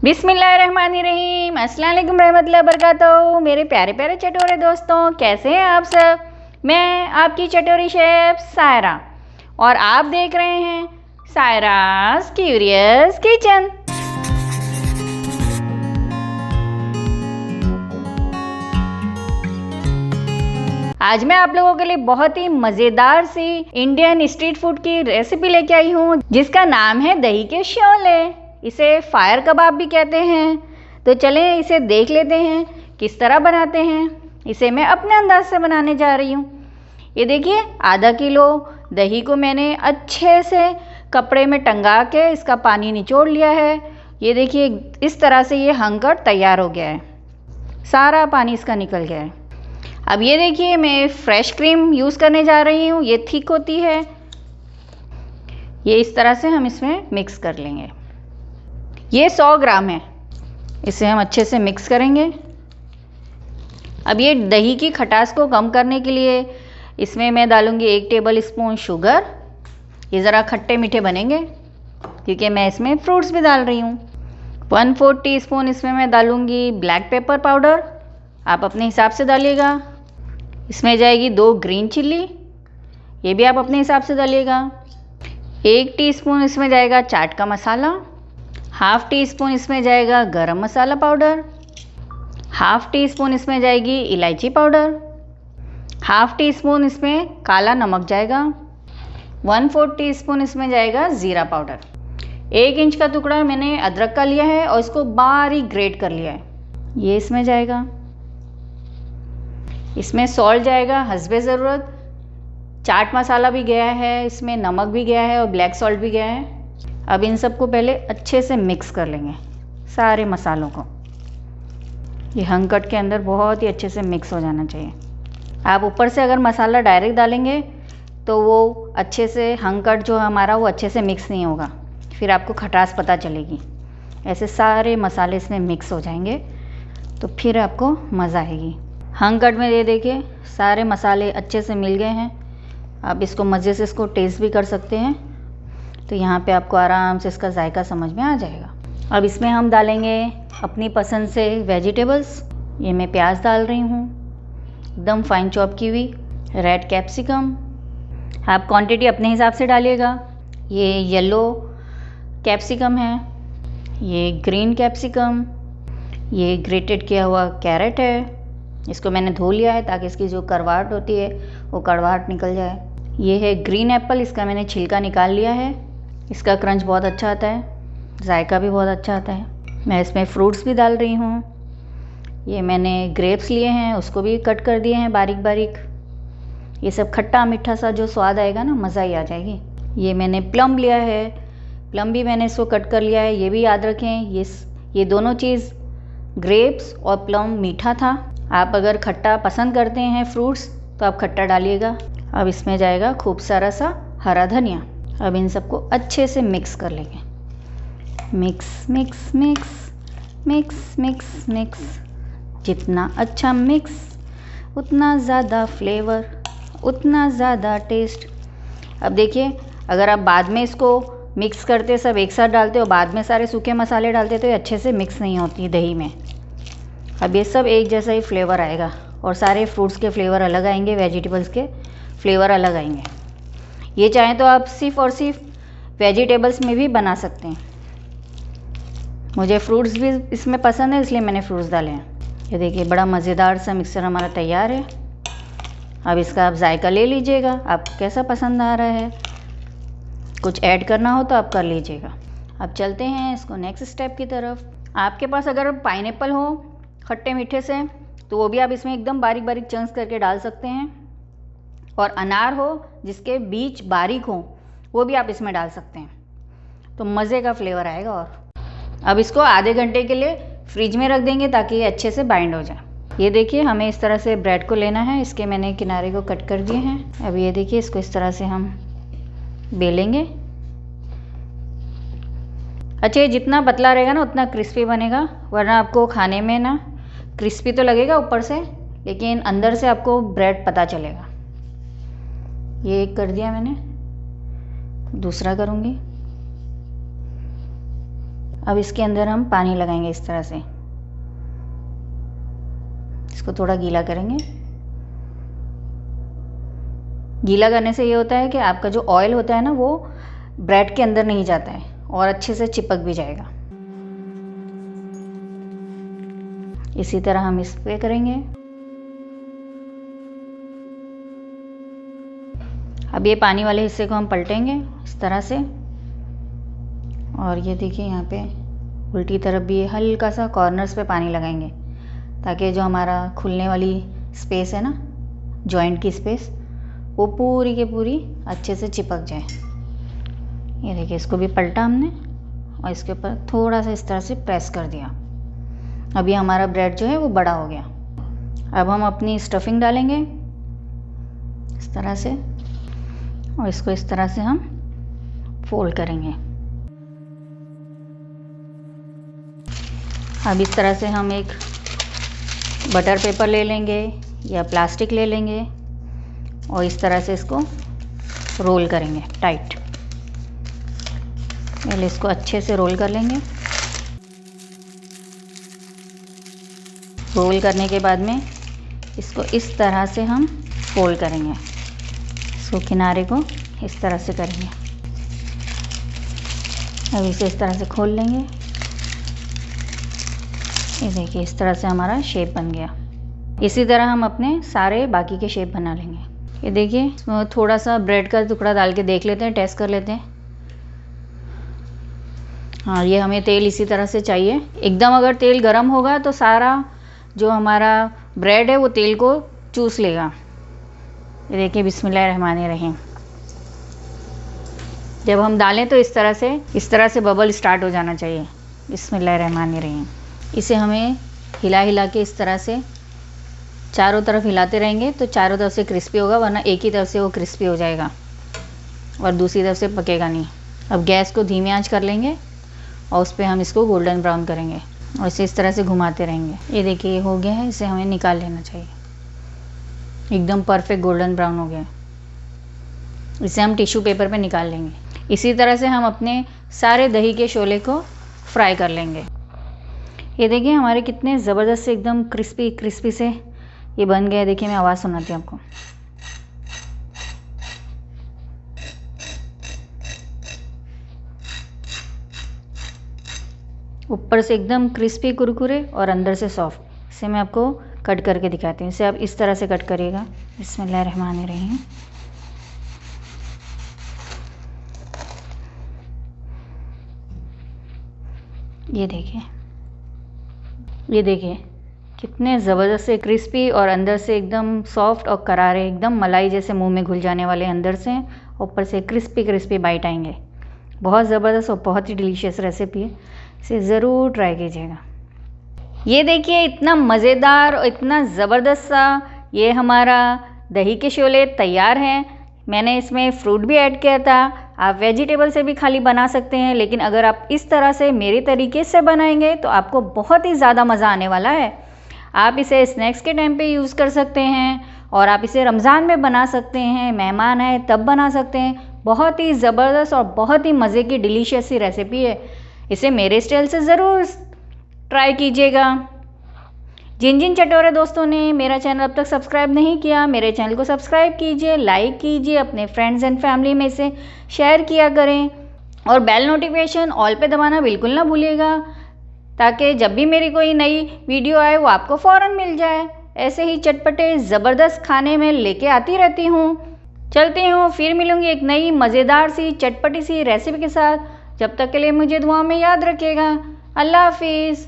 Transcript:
बिस्मिल्लाहिर्रहमानिर्रहीम, अस्सलाम वालेकुम रहमतुल्लाहि वबरकातुहू। मेरे प्यारे प्यारे चटोरे दोस्तों, कैसे हैं आप सब। मैं आपकी चटोरी शेफ सायरा और आप देख रहे हैं सायरास क्यूरियस किचन। आज मैं आप लोगों के लिए बहुत ही मज़ेदार सी इंडियन स्ट्रीट फूड की रेसिपी लेके आई हूँ, जिसका नाम है दही के शोले। इसे फायर कबाब भी कहते हैं। तो चलें इसे देख लेते हैं किस तरह बनाते हैं। इसे मैं अपने अंदाज से बनाने जा रही हूँ। ये देखिए, आधा किलो दही को मैंने अच्छे से कपड़े में टंगा के इसका पानी निचोड़ लिया है। ये देखिए, इस तरह से ये हंकर तैयार हो गया है, सारा पानी इसका निकल गया है। अब ये देखिए, मैं फ्रेश क्रीम यूज़ करने जा रही हूँ। ये थिक होती है। ये इस तरह से हम इसमें मिक्स कर लेंगे। ये 100 ग्राम है। इसे हम अच्छे से मिक्स करेंगे। अब ये दही की खटास को कम करने के लिए इसमें मैं डालूँगी 1 टेबल स्पून शुगर। ये ज़रा खट्टे मीठे बनेंगे क्योंकि मैं इसमें फ्रूट्स भी डाल रही हूँ। 1/4 टीस्पून इसमें मैं डालूँगी ब्लैक पेपर पाउडर। आप अपने हिसाब से डालिएगा। इसमें जाएगी 2 ग्रीन चिल्ली, ये भी आप अपने हिसाब से डालिएगा। 1 टीस्पून इसमें जाएगा चाट का मसाला। 1/2 टीस्पून इसमें जाएगा गरम मसाला पाउडर। 1/2 टीस्पून इसमें जाएगी इलायची पाउडर। 1/2 टीस्पून इसमें काला नमक जाएगा। 1/4 टीस्पून इसमें जाएगा ज़ीरा पाउडर। 1 इंच का टुकड़ा मैंने अदरक का लिया है और इसको बारीक ग्रेट कर लिया है। ये इसमें जाएगा। इसमें सॉल्ट जाएगा हस्बे ज़रूरत। चाट मसाला भी गया है, इसमें नमक भी गया है और ब्लैक सॉल्ट भी गया है। अब इन सबको पहले अच्छे से मिक्स कर लेंगे, सारे मसालों को। ये हंकट के अंदर बहुत ही अच्छे से मिक्स हो जाना चाहिए। आप ऊपर से अगर मसाला डायरेक्ट डालेंगे तो वो अच्छे से हंकट जो हमारा वो अच्छे से मिक्स नहीं होगा, फिर आपको खटास पता चलेगी। ऐसे सारे मसाले इसमें मिक्स हो जाएंगे तो फिर आपको मज़ा आएगी। हंकट में ये देखिए, सारे मसाले अच्छे से मिल गए हैं। आप इसको मज़े से इसको टेस्ट भी कर सकते हैं। तो यहाँ पे आपको आराम से इसका जायका समझ में आ जाएगा। अब इसमें हम डालेंगे अपनी पसंद से वेजिटेबल्स। ये मैं प्याज डाल रही हूँ, एकदम फाइन चॉप की हुई। रेड कैप्सिकम आप क्वांटिटी अपने हिसाब से डालिएगा। ये येलो कैप्सिकम है। ये ग्रीन कैप्सिकम। ये ग्रेटेड किया हुआ कैरेट है। इसको मैंने धो लिया है ताकि इसकी जो कड़वाहट होती है वो कड़वाहट निकल जाए। ये है ग्रीन एप्पल, इसका मैंने छिलका निकाल लिया है। इसका क्रंच बहुत अच्छा आता है, जायका भी बहुत अच्छा आता है। मैं इसमें फ्रूट्स भी डाल रही हूँ। ये मैंने ग्रेप्स लिए हैं, उसको भी कट कर दिए हैं बारीक बारीक। ये सब खट्टा मीठा सा जो स्वाद आएगा ना, मज़ा ही आ जाएगी। ये मैंने प्लम लिया है, प्लम भी मैंने इसको कट कर लिया है। ये भी याद रखें, ये दोनों चीज़ ग्रेप्स और प्लम मीठा था। आप अगर खट्टा पसंद करते हैं फ्रूट्स तो आप खट्टा डालिएगा। अब इसमें जाएगा खूब सारा सा हरा धनिया। अब इन सबको अच्छे से मिक्स कर लेंगे। Mix mix mix mix mix mix. जितना अच्छा मिक्स उतना ज़्यादा फ्लेवर, उतना ज़्यादा टेस्ट। अब देखिए, अगर आप बाद में इसको मिक्स करते सब एक साथ डालते हो, बाद में सारे सूखे मसाले डालते तो ये अच्छे से मिक्स नहीं होती दही में। अब ये सब एक जैसा ही फ्लेवर आएगा और सारे फ्रूट्स के फ्लेवर अलग आएंगे, वेजिटेबल्स के फ्लेवर अलग आएंगे। ये चाहें तो आप सिर्फ और सिर्फ वेजिटेबल्स में भी बना सकते हैं। मुझे फ्रूट्स भी इसमें पसंद है, इसलिए मैंने फ्रूट्स डाले हैं। ये देखिए, बड़ा मज़ेदार सा मिक्सर हमारा तैयार है। अब इसका आप जायका ले लीजिएगा, आपको कैसा पसंद आ रहा है। कुछ ऐड करना हो तो आप कर लीजिएगा। अब चलते हैं इसको नेक्स्ट स्टेप की तरफ। आपके पास अगर पाइनएप्पल हो खट्टे मीठे से तो वो भी आप इसमें एकदम बारीक बारीक चंक्स करके डाल सकते हैं। और अनार हो जिसके बीज बारीक हो वो भी आप इसमें डाल सकते हैं, तो मज़े का फ्लेवर आएगा। और अब इसको आधे घंटे के लिए फ्रिज में रख देंगे ताकि ये अच्छे से बाइंड हो जाए। ये देखिए, हमें इस तरह से ब्रेड को लेना है। इसके मैंने किनारे को कट कर दिए हैं। अब ये देखिए, इसको इस तरह से हम बेलेंगे। अच्छा, ये जितना पतला रहेगा ना उतना क्रिस्पी बनेगा, वरना आपको खाने में ना क्रिस्पी तो लगेगा ऊपर से, लेकिन अंदर से आपको ब्रेड पता चलेगा। ये एक कर दिया मैंने, दूसरा करूँगी। अब इसके अंदर हम पानी लगाएंगे इस तरह से, इसको थोड़ा गीला करेंगे। गीला करने से ये होता है कि आपका जो ऑयल होता है ना वो ब्रेड के अंदर नहीं जाता है और अच्छे से चिपक भी जाएगा। इसी तरह हम इस पे करेंगे। अब ये पानी वाले हिस्से को हम पलटेंगे इस तरह से, और ये देखिए यहाँ पे उल्टी तरफ भी हल्का सा कॉर्नर्स पे पानी लगाएंगे ताकि जो हमारा खुलने वाली स्पेस है ना, जॉइंट की स्पेस, वो पूरी की पूरी अच्छे से चिपक जाए। ये देखिए इसको भी पलटा हमने और इसके ऊपर थोड़ा सा इस तरह से प्रेस कर दिया। अभी हमारा ब्रेड जो है वो बड़ा हो गया। अब हम अपनी स्टफिंग डालेंगे इस तरह से, और इसको इस तरह से हम फोल्ड करेंगे। अब इस तरह से हम एक बटर पेपर ले लेंगे या प्लास्टिक ले लेंगे और इस तरह से इसको रोल करेंगे टाइट। पहले इसको अच्छे से रोल कर लेंगे। रोल करने के बाद में इसको इस तरह से हम फोल्ड करेंगे। इसको किनारे को इस तरह से करेंगे। अब इसे इस तरह से खोल लेंगे। ये देखिए इस तरह से हमारा शेप बन गया। इसी तरह हम अपने सारे बाकी के शेप बना लेंगे। ये देखिए थोड़ा सा ब्रेड का टुकड़ा डाल के देख लेते हैं, टेस्ट कर लेते हैं। हाँ, ये हमें तेल इसी तरह से चाहिए एकदम। अगर तेल गर्म होगा तो सारा जो हमारा ब्रेड है वो तेल को चूस लेगा। ये देखिए बिस्मिल्लाहिर्रहमानिर्रहीम। जब हम डालें तो इस तरह से बबल स्टार्ट हो जाना चाहिए। बिस्मिल्लाहिर्रहमानिर्रहीम। इसे हमें हिला हिला के इस तरह से चारों तरफ हिलाते रहेंगे तो चारों तरफ से क्रिस्पी होगा, वरना एक ही तरफ से वो क्रिस्पी हो जाएगा और दूसरी तरफ से पकेगा नहीं। अब गैस को धीमी आंच कर लेंगे और उस पर हम इसको गोल्डन ब्राउन करेंगे और इसे इस तरह से घुमाते रहेंगे। ये देखिए ये हो गया है, इसे हमें निकाल लेना चाहिए। एकदम परफेक्ट गोल्डन ब्राउन हो गया। इसे हम टिश्यू पेपर पे निकाल लेंगे। इसी तरह से हम अपने सारे दही के शोले को फ्राई कर लेंगे। ये देखिए हमारे कितने ज़बरदस्त से एकदम क्रिस्पी क्रिस्पी से ये बन गया। देखिए मैं आवाज़ सुनाती हूँ आपको। ऊपर से एकदम क्रिस्पी कुरकुरे और अंदर से सॉफ्ट। इसे मैं आपको कट करके दिखाती हूँ। इसे आप इस तरह से कट करिएगा। बिस्मिल्लाहिर्रहमानिर्रहीम। ये देखिए कितने ज़बरदस्त से क्रिस्पी और अंदर से एकदम सॉफ्ट और करारे, एकदम मलाई जैसे मुंह में घुल जाने वाले अंदर से, ऊपर से क्रिस्पी क्रिस्पी बाइट आएंगे। बहुत ज़बरदस्त और बहुत ही डिलीशियस रेसिपी है। इसे ज़रूर ट्राई कीजिएगा। ये देखिए इतना मज़ेदार और इतना ज़बरदस्त सा ये हमारा दही के शोले तैयार हैं। मैंने इसमें फ्रूट भी ऐड किया था। आप वेजिटेबल से भी खाली बना सकते हैं, लेकिन अगर आप इस तरह से मेरे तरीके से बनाएंगे तो आपको बहुत ही ज़्यादा मज़ा आने वाला है। आप इसे स्नैक्स के टाइम पे यूज़ कर सकते हैं और आप इसे रमज़ान में बना सकते हैं, मेहमान आए तब बना सकते हैं। बहुत ही ज़बरदस्त और बहुत ही मज़े की डिलीशियस सी रेसिपी है। इसे मेरे स्टाइल से ज़रूर ट्राई कीजिएगा। जिन जिन चटोरे दोस्तों ने मेरा चैनल अब तक सब्सक्राइब नहीं किया, मेरे चैनल को सब्सक्राइब कीजिए, लाइक कीजिए, अपने फ्रेंड्स एंड फैमिली में से शेयर किया करें और बेल नोटिफिकेशन ऑल पे दबाना बिल्कुल ना भूलिएगा, ताकि जब भी मेरी कोई नई वीडियो आए वो आपको फ़ौरन मिल जाए। ऐसे ही चटपटे ज़बरदस्त खाने में लेके आती रहती हूँ। चलती हूँ, फिर मिलूँगी एक नई मज़ेदार सी चटपटी सी रेसिपी के साथ। जब तक के लिए मुझे दुआ में याद रखिएगा। अल्लाह हाफिज़।